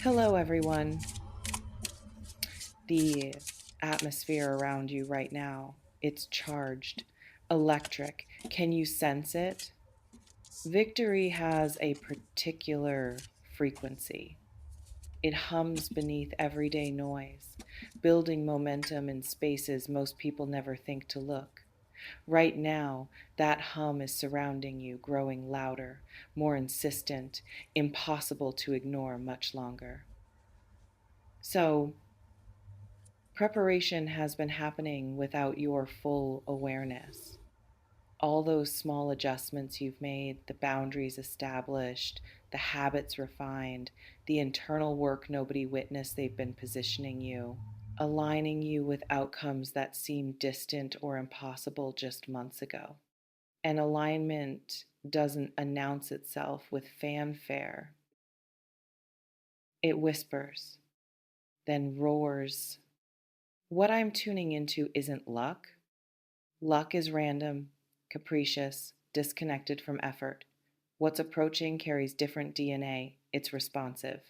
Hello, everyone. The atmosphere around you right now, it's charged, electric. Can you sense it? Victory has a particular frequency. It hums beneath everyday noise, building momentum in spaces most people never think to look. Right now, that hum is surrounding you, growing louder, more insistent, impossible to ignore much longer. So, preparation has been happening without your full awareness. All those small adjustments you've made, the boundaries established, the habits refined, the internal work nobody witnessed, they've been positioning you, aligning you with outcomes that seemed distant or impossible just months ago. And alignment doesn't announce itself with fanfare, it whispers, then roars. What I'm tuning into isn't luck. Luck is random, capricious, disconnected from effort. What's approaching carries different DNA. It's responsive,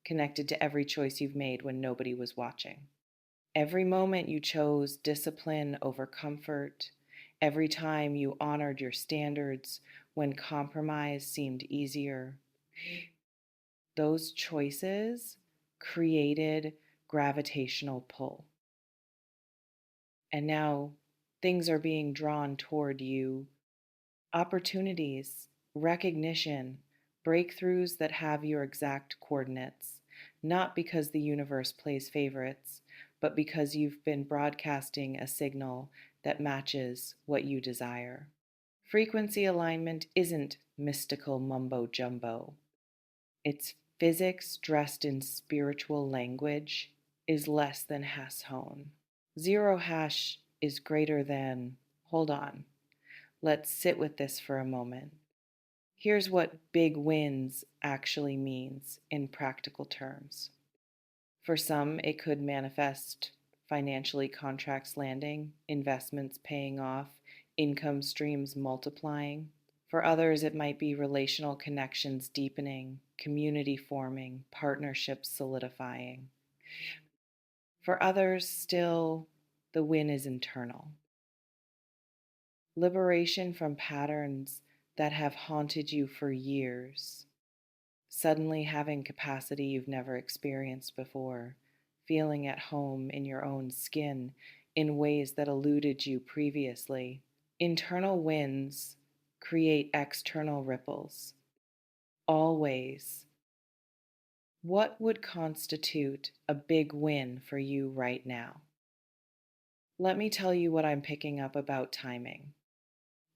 connected to every choice you've made when nobody was watching. Every moment you chose discipline over comfort, every time you honored your standards when compromise seemed easier, those choices created gravitational pull. And now things are being drawn toward you, opportunities, recognition, breakthroughs that have your exact coordinates, not because the universe plays favorites, but because you've been broadcasting a signal that matches what you desire. Frequency alignment isn't mystical mumbo jumbo. It's physics dressed in spiritual language is less than Hashone. Zero hash is greater than, hold on, let's sit with this for a moment. Here's what big wins actually means in practical terms. For some, it could manifest financially, contracts landing, investments paying off, income streams multiplying. For others, it might be relational connections deepening, community forming, partnerships solidifying. For others, still, the win is internal. Liberation from patterns that have haunted you for years. Suddenly having capacity you've never experienced before, feeling at home in your own skin in ways that eluded you previously. Internal wins create external ripples. Always. What would constitute a big win for you right now? Let me tell you what I'm picking up about timing.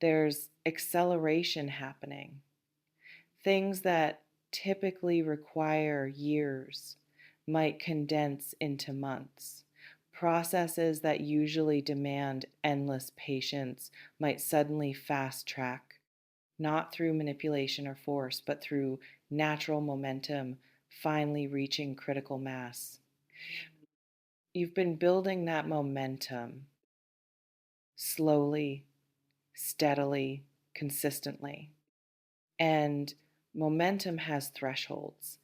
There's acceleration happening. Things that typically require years might condense into months. Processes that usually demand endless patience might suddenly fast track, not through manipulation or force, but through natural momentum, finally reaching critical mass. You've been building that momentum slowly, steadily, consistently. And momentum has thresholds,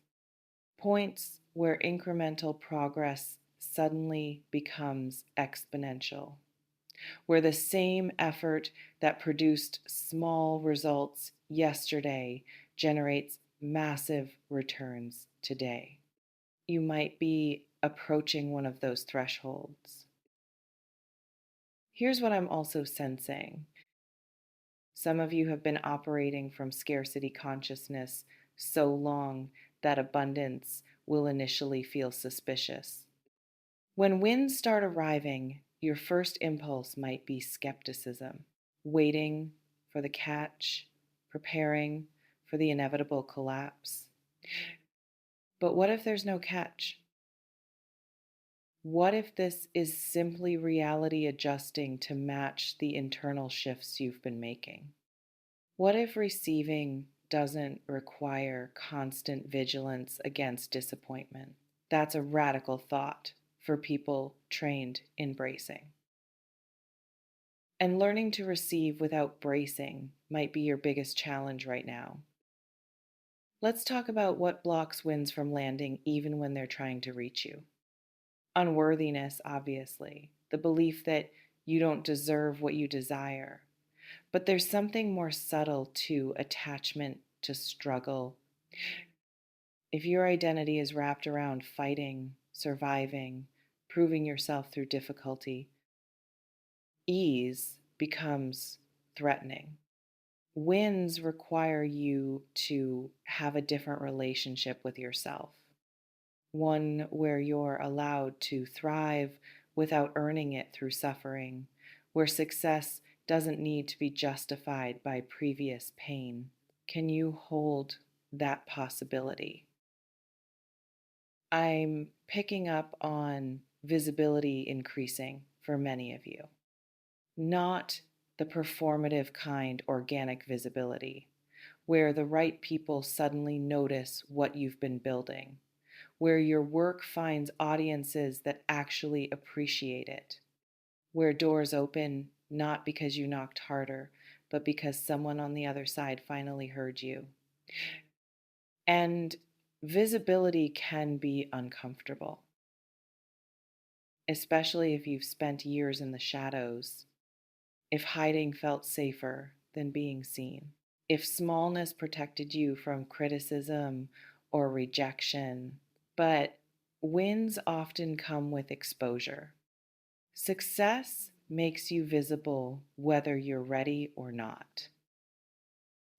points where incremental progress suddenly becomes exponential, where the same effort that produced small results yesterday generates massive returns today. You might be approaching one of those thresholds. Here's what I'm also sensing. Some of you have been operating from scarcity consciousness so long that abundance will initially feel suspicious. When wins start arriving, your first impulse might be skepticism, waiting for the catch, preparing for the inevitable collapse. But what if there's no catch? What if this is simply reality adjusting to match the internal shifts you've been making? What if receiving doesn't require constant vigilance against disappointment? That's a radical thought for people trained in bracing. And learning to receive without bracing might be your biggest challenge right now. Let's talk about what blocks winds from landing even when they're trying to reach you. Unworthiness, obviously, the belief that you don't deserve what you desire. But there's something more subtle to attachment to struggle. If your identity is wrapped around fighting, surviving, proving yourself through difficulty, ease becomes threatening. Wins require you to have a different relationship with yourself, one where you're allowed to thrive without earning it through suffering, where success doesn't need to be justified by previous pain. Can you hold that possibility? I'm picking up on visibility increasing for many of you, not the performative kind organic visibility, where the right people suddenly notice what you've been building, where your work finds audiences that actually appreciate it, where doors open not because you knocked harder, but because someone on the other side finally heard you. And visibility can be uncomfortable, especially if you've spent years in the shadows, if hiding felt safer than being seen, if smallness protected you from criticism or rejection. But wins often come with exposure. Success makes you visible whether you're ready or not.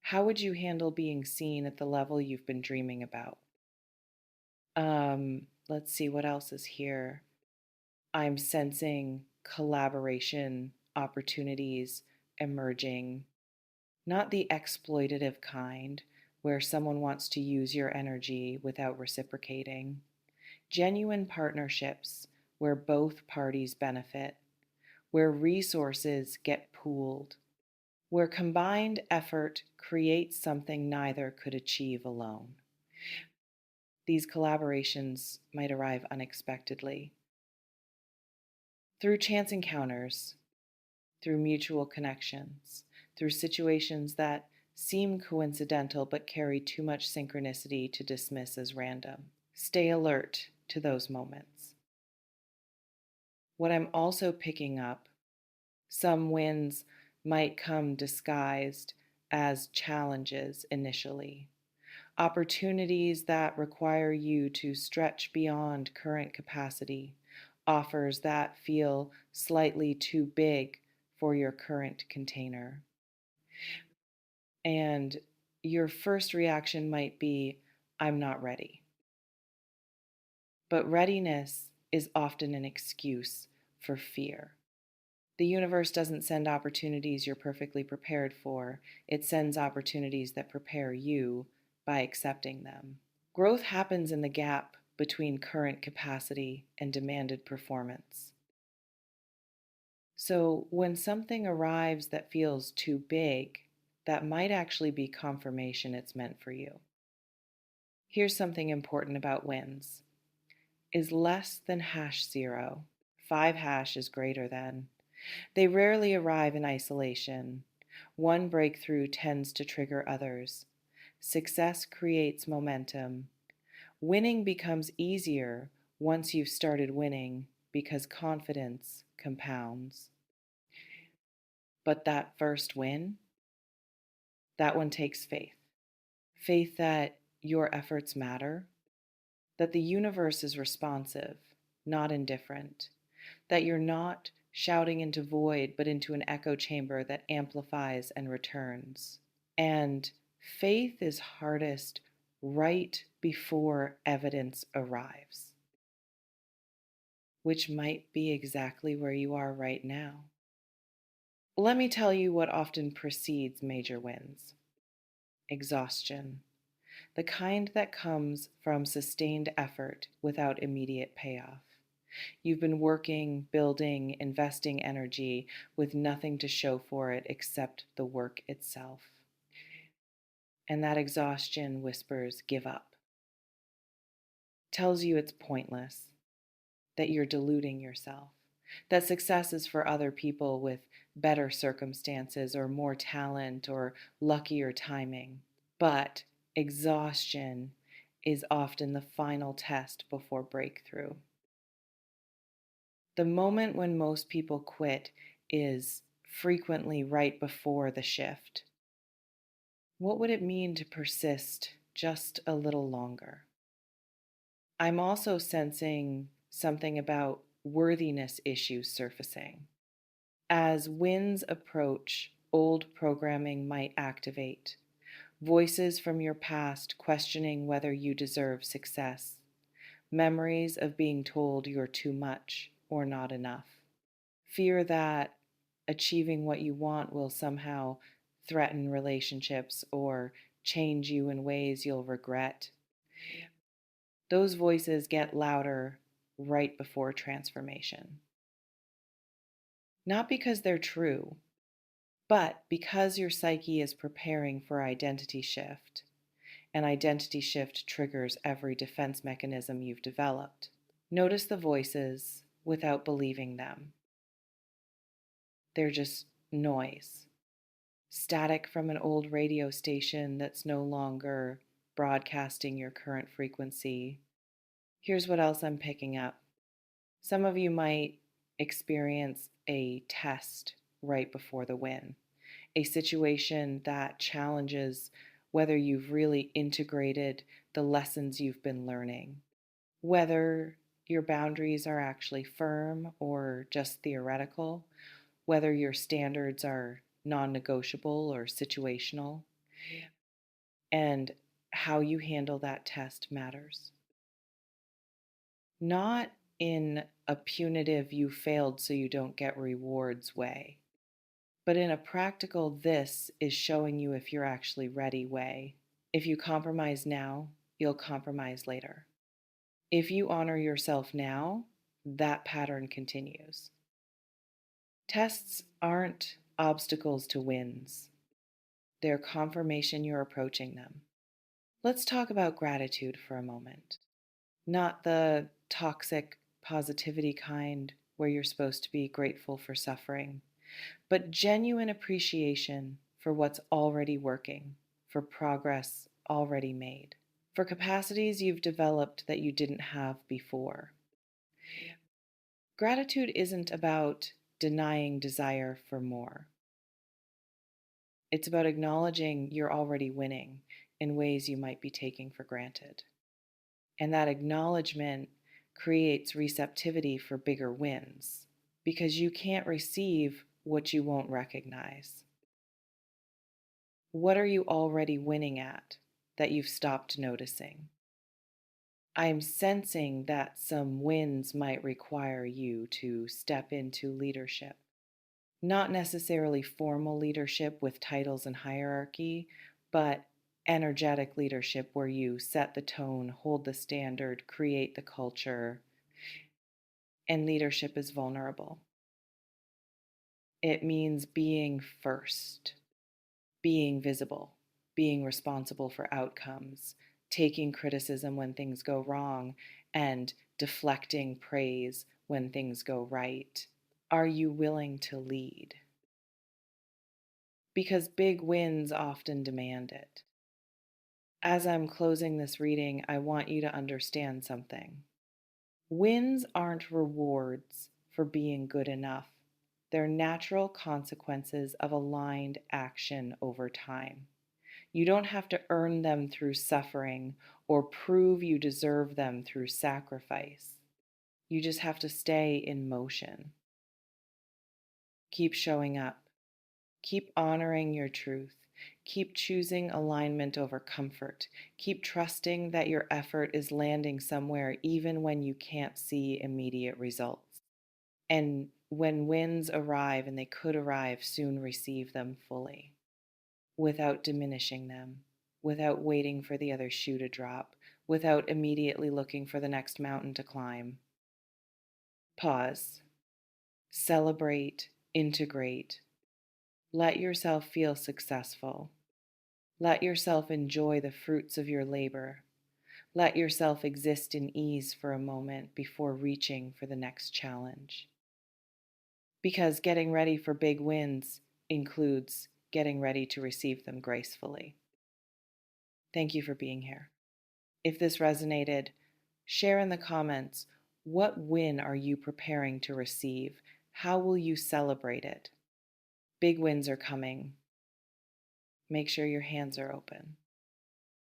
How would you handle being seen at the level you've been dreaming about? Let's see what else is here. I'm sensing collaboration opportunities emerging, not the exploitative kind where someone wants to use your energy without reciprocating. Genuine partnerships where both parties benefit, where resources get pooled, where combined effort creates something neither could achieve alone. These collaborations might arrive unexpectedly through chance encounters, through mutual connections, through situations that seem coincidental but carry too much synchronicity to dismiss as random. Stay alert to those moments. What I'm also picking up, some wins might come disguised as challenges initially, opportunities that require you to stretch beyond current capacity, offers that feel slightly too big for your current container. And your first reaction might be, I'm not ready. But readiness is often an excuse for fear. The universe doesn't send opportunities you're perfectly prepared for, it sends opportunities that prepare you by accepting them. Growth happens in the gap between current capacity and demanded performance. So when something arrives that feels too big, that might actually be confirmation it's meant for you. Here's something important about wins. Is less than #0. 5 hash is greater than. They rarely arrive in isolation. One breakthrough tends to trigger others. Success creates momentum. Winning becomes easier once you've started winning because confidence compounds. But that first win, that one takes faith. Faith that your efforts matter, that the universe is responsive, not indifferent, that you're not shouting into void, but into an echo chamber that amplifies and returns. And faith is hardest right before evidence arrives, which might be exactly where you are right now. Let me tell you what often precedes major wins: exhaustion, the kind that comes from sustained effort without immediate payoff. You've been working, building, investing energy with nothing to show for it except the work itself. And that exhaustion whispers, give up, tells you it's pointless, that you're deluding yourself, that success is for other people with better circumstances or more talent or luckier timing. But Exhaustion is often the final test before breakthrough. The moment when most people quit is frequently right before the shift. What would it mean to persist just a little longer? I'm also sensing something about worthiness issues surfacing. As winds approach, old programming might activate. Voices from your past questioning whether you deserve success. Memories of being told you're too much or not enough. Fear that achieving what you want will somehow threaten relationships or change you in ways you'll regret. Those voices get louder right before transformation. Not because they're true, but because your psyche is preparing for identity shift. An identity shift triggers every defense mechanism you've developed. Notice the voices without believing them. They're just noise, static from an old radio station that's no longer broadcasting your current frequency. Here's what else I'm picking up. Some of you might experience a test right before the win, a situation that challenges whether you've really integrated the lessons you've been learning, whether your boundaries are actually firm or just theoretical, whether your standards are non negotiable or situational, and how you handle that test matters. Not in a punitive, you failed so you don't get rewards way, but in a practical, this is showing you if you're actually ready way. If you compromise now, you'll compromise later. If you honor yourself now, that pattern continues. Tests aren't obstacles to wins, they're confirmation you're approaching them. Let's talk about gratitude for a moment. Not the toxic positivity kind where you're supposed to be grateful for suffering, but genuine appreciation for what's already working, for progress already made, for capacities you've developed that you didn't have before. Gratitude isn't about denying desire for more. It's about acknowledging you're already winning in ways you might be taking for granted. And that acknowledgement creates receptivity for bigger wins because you can't receive what you won't recognize. What are you already winning at that you've stopped noticing? I'm sensing that some wins might require you to step into leadership. Not necessarily formal leadership with titles and hierarchy, but energetic leadership where you set the tone, hold the standard, create the culture, and leadership is vulnerable. It means being first, being visible, being responsible for outcomes, taking criticism when things go wrong, and deflecting praise when things go right. Are you willing to lead? Because big wins often demand it. As I'm closing this reading, I want you to understand something. Wins aren't rewards for being good enough. They're natural consequences of aligned action over time. You don't have to earn them through suffering or prove you deserve them through sacrifice. You just have to stay in motion. Keep showing up. Keep honoring your truth. Keep choosing alignment over comfort. Keep trusting that your effort is landing somewhere even when you can't see immediate results. And when wins arrive, and they could arrive, soon receive them fully without diminishing them, without waiting for the other shoe to drop, without immediately looking for the next mountain to climb. Pause. Celebrate. Integrate. Let yourself feel successful. Let yourself enjoy the fruits of your labor. Let yourself exist in ease for a moment before reaching for the next challenge. Because getting ready for big wins includes getting ready to receive them gracefully. Thank you for being here. If this resonated, share in the comments, what win are you preparing to receive? How will you celebrate it? Big wins are coming. Make sure your hands are open.